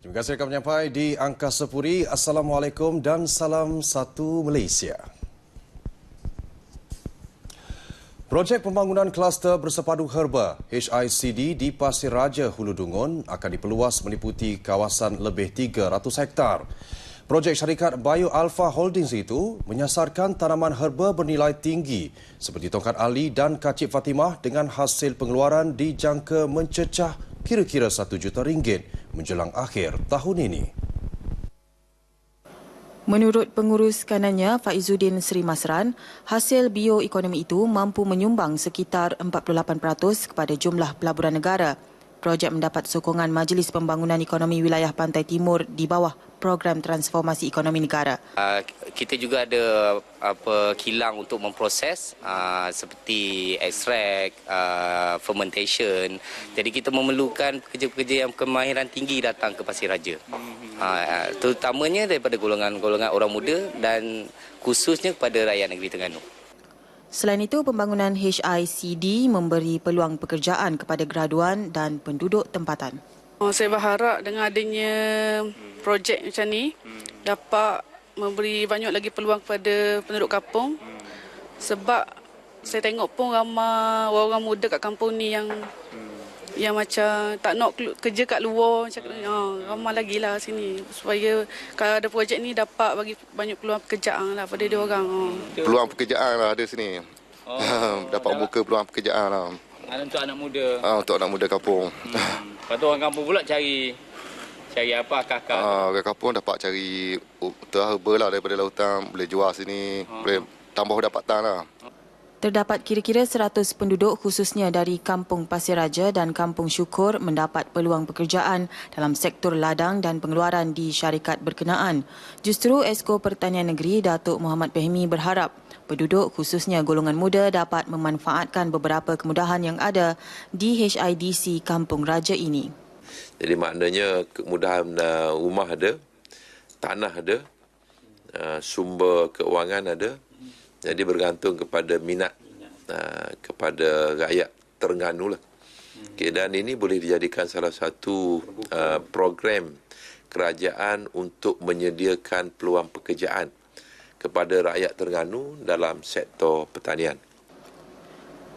Terima kasih rakan penyampai di Angkasa Puri. Assalamualaikum dan salam satu Malaysia. Projek pembangunan kluster bersepadu herba HICD di Pasir Raja Hulu Dungun akan diperluas meliputi kawasan lebih 300 hektar. Projek syarikat Bio Alpha Holdings itu menyasarkan tanaman herba bernilai tinggi seperti tongkat ali dan kacip Fatimah dengan hasil pengeluaran dijangka mencecah kira-kira RM1 juta menjelang akhir tahun ini. Menurut pengurus kanannya Faizuddin Sri Masran, hasil bioekonomi itu mampu menyumbang sekitar 48% kepada jumlah pelaburan negara. Projek mendapat sokongan Majlis Pembangunan Ekonomi Wilayah Pantai Timur di bawah Program Transformasi Ekonomi Negara. Kita juga ada kilang untuk memproses seperti extract, fermentation. Jadi kita memerlukan pekerja-pekerja yang kemahiran tinggi datang ke Pasir Raja. Terutamanya daripada golongan-golongan orang muda dan khususnya kepada rakyat negeri Terengganu. Selain itu, pembangunan HICD memberi peluang pekerjaan kepada graduan dan penduduk tempatan. Saya berharap dengan adanya projek macam ni dapat memberi banyak lagi peluang kepada penduduk kampung, sebab saya tengok pun ramai orang muda kat kampung ni yang macam tak nak kerja kat luar, macam ramai lagi lah sini, supaya kalau ada projek ni dapat bagi banyak peluang pekerjaan lah pada dia orang. Peluang pekerjaan lah ada sini. Dapat buka peluang pekerjaan lah. Untuk anak muda. Untuk anak muda kampung. Lepas tu orang kampung pula cari apa akak-akak? Orang kampung dapat cari herba lah daripada lautan, boleh jual sini, boleh tambah pendapatan lah. Terdapat kira-kira 100 penduduk khususnya dari Kampung Pasir Raja dan Kampung Syukur mendapat peluang pekerjaan dalam sektor ladang dan pengeluaran di syarikat berkenaan. Justru Esko Pertanian Negeri Datuk Muhammad Fahmi berharap penduduk khususnya golongan muda dapat memanfaatkan beberapa kemudahan yang ada di HIDC Kampung Raja ini. Jadi maknanya kemudahan rumah ada, tanah ada, sumber keuangan ada. Jadi bergantung kepada minat kepada rakyat Terengganu lah. Okay, dan ini boleh dijadikan salah satu program kerajaan untuk menyediakan peluang pekerjaan kepada rakyat Terengganu dalam sektor pertanian.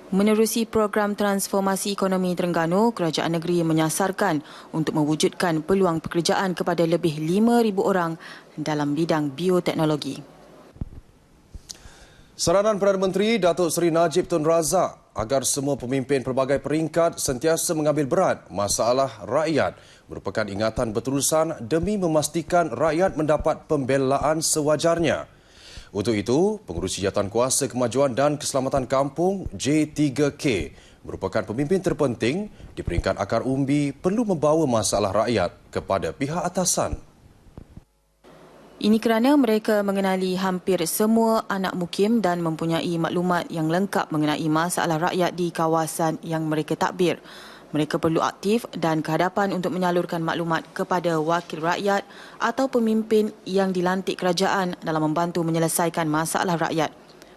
Menerusi program transformasi ekonomi Terengganu, kerajaan negeri menyasarkan untuk mewujudkan peluang pekerjaan kepada lebih 5,000 orang dalam bidang bioteknologi. Saranan Perdana Menteri Datuk Seri Najib Tun Razak agar semua pemimpin pelbagai peringkat sentiasa mengambil berat masalah rakyat merupakan ingatan berterusan demi memastikan rakyat mendapat pembelaan sewajarnya. Untuk itu, Pengurusi Jawatankuasa Kemajuan dan Keselamatan Kampung J3K merupakan pemimpin terpenting di peringkat akar umbi perlu membawa masalah rakyat kepada pihak atasan. Ini kerana mereka mengenali hampir semua anak mukim dan mempunyai maklumat yang lengkap mengenai masalah rakyat di kawasan yang mereka tadbir. Mereka perlu aktif dan kehadapan untuk menyalurkan maklumat kepada wakil rakyat atau pemimpin yang dilantik kerajaan dalam membantu menyelesaikan masalah rakyat.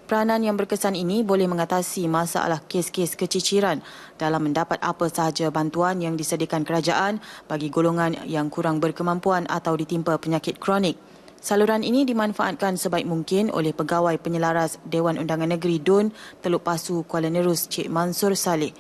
Peranan yang berkesan ini boleh mengatasi masalah kes-kes keciciran dalam mendapat apa sahaja bantuan yang disediakan kerajaan bagi golongan yang kurang berkemampuan atau ditimpa penyakit kronik. Saluran ini dimanfaatkan sebaik mungkin oleh Pegawai Penyelaras Dewan Undangan Negeri DUN Teluk Pasu Kuala Nerus Cik Mansur Saleh.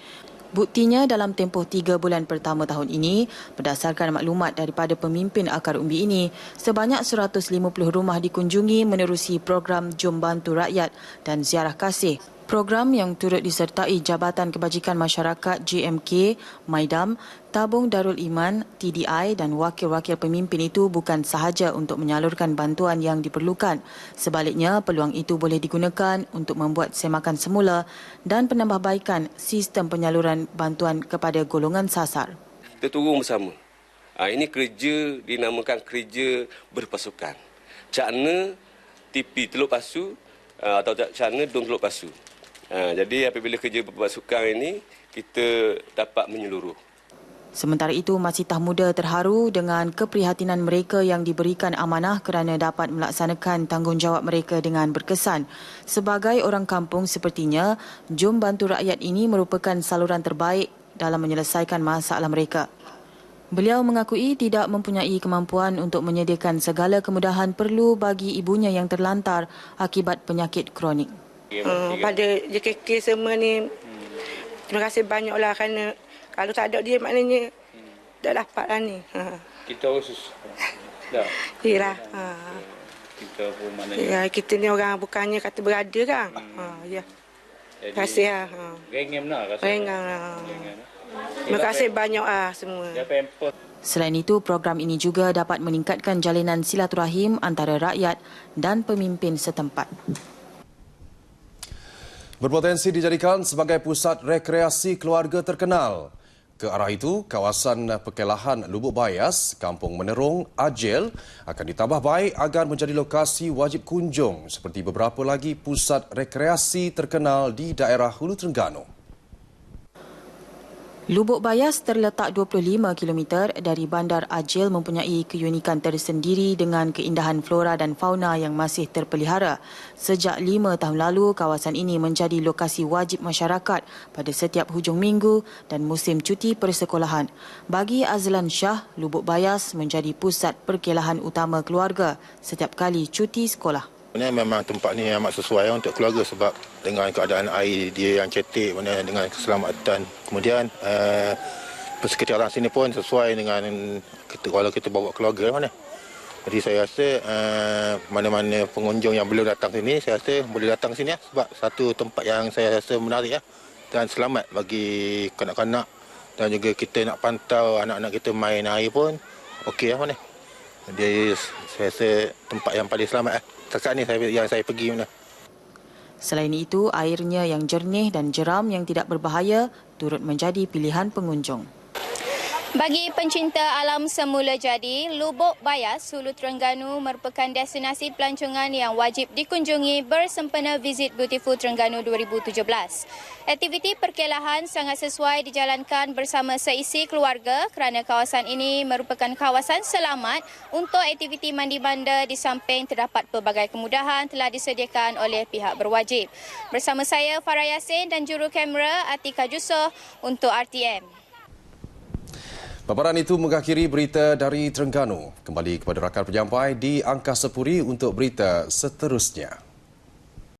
Buktinya dalam tempoh 3 bulan pertama tahun ini, berdasarkan maklumat daripada pemimpin akar umbi ini, sebanyak 150 rumah dikunjungi menerusi program Jom Bantu Rakyat dan Ziarah Kasih. Program yang turut disertai Jabatan Kebajikan Masyarakat JMK, Maidam, Tabung Darul Iman, TDI dan wakil-wakil pemimpin itu bukan sahaja untuk menyalurkan bantuan yang diperlukan. Sebaliknya, peluang itu boleh digunakan untuk membuat semakan semula dan penambahbaikan sistem penyaluran bantuan kepada golongan sasar. Kita turun bersama. Ini kerja dinamakan kerja berpasukan. Cakna TP Teluk Pasu atau Cakna DUN Teluk Pasu. Jadi apabila kerja berpasukan ini, kita dapat menyeluruh. Sementara itu, Masitah Muda terharu dengan keprihatinan mereka yang diberikan amanah kerana dapat melaksanakan tanggungjawab mereka dengan berkesan. Sebagai orang kampung sepertinya, Jom Bantu Rakyat ini merupakan saluran terbaik dalam menyelesaikan masalah mereka. Beliau mengakui tidak mempunyai kemampuan untuk menyediakan segala kemudahan perlu bagi ibunya yang terlantar akibat penyakit kronik. Pada JKK semua ni, terima kasih banyaklah kerana kalau tak ada dia maknanya tak dapatlah ni. Kita khusus. Dah. Yalah. Kita pun maknanya. Ya, kita ni orang bukannya kata berada kan. Ya. Terima kasih lah. Rengem lah rasa. Rengam lah. Terima kasih banyak semua. Selain itu, program ini juga dapat meningkatkan jalinan silaturahim antara rakyat dan pemimpin setempat. Berpotensi dijadikan sebagai pusat rekreasi keluarga terkenal. Ke arah itu, kawasan perkelahan Lubuk Bayas, Kampung Menerong, Ajel akan ditambah baik agar menjadi lokasi wajib kunjung seperti beberapa lagi pusat rekreasi terkenal di daerah Hulu Terengganu. Lubuk Bayas terletak 25 km dari Bandar Ajel mempunyai keunikan tersendiri dengan keindahan flora dan fauna yang masih terpelihara. Sejak 5 tahun lalu, kawasan ini menjadi lokasi wajib masyarakat pada setiap hujung minggu dan musim cuti persekolahan. Bagi Azlan Shah, Lubuk Bayas menjadi pusat perkelahan utama keluarga setiap kali cuti sekolah. Memang tempat ni amat sesuai untuk keluarga sebab dengan keadaan air dia yang cetek, dengan keselamatan. Kemudian persekitaran sini pun sesuai dengan kalau kita bawa keluarga mana. Jadi saya rasa mana-mana pengunjung yang belum datang sini, saya rasa boleh datang sini sebab satu tempat yang saya rasa menarik dan selamat bagi kanak-kanak dan juga kita nak pantau anak-anak kita main air pun okey mana. Jadi saya rasa tempat yang paling selamat setakat ni yang saya pergi mana. Selain itu, airnya yang jernih dan jeram yang tidak berbahaya turut menjadi pilihan pengunjung. Bagi pencinta alam semula jadi, Lubuk Bayas, Hulu Terengganu merupakan destinasi pelancongan yang wajib dikunjungi bersempena Visit Beautiful Terengganu 2017. Aktiviti perkelahan sangat sesuai dijalankan bersama seisi keluarga kerana kawasan ini merupakan kawasan selamat untuk aktiviti mandi banda di samping terdapat pelbagai kemudahan telah disediakan oleh pihak berwajib. Bersama saya Farah Yassin dan juru kamera Atika Jusoh untuk RTM. Paparan itu mengakhiri berita dari Terengganu. Kembali kepada rakan penyampai di Angkasa Puri untuk berita seterusnya.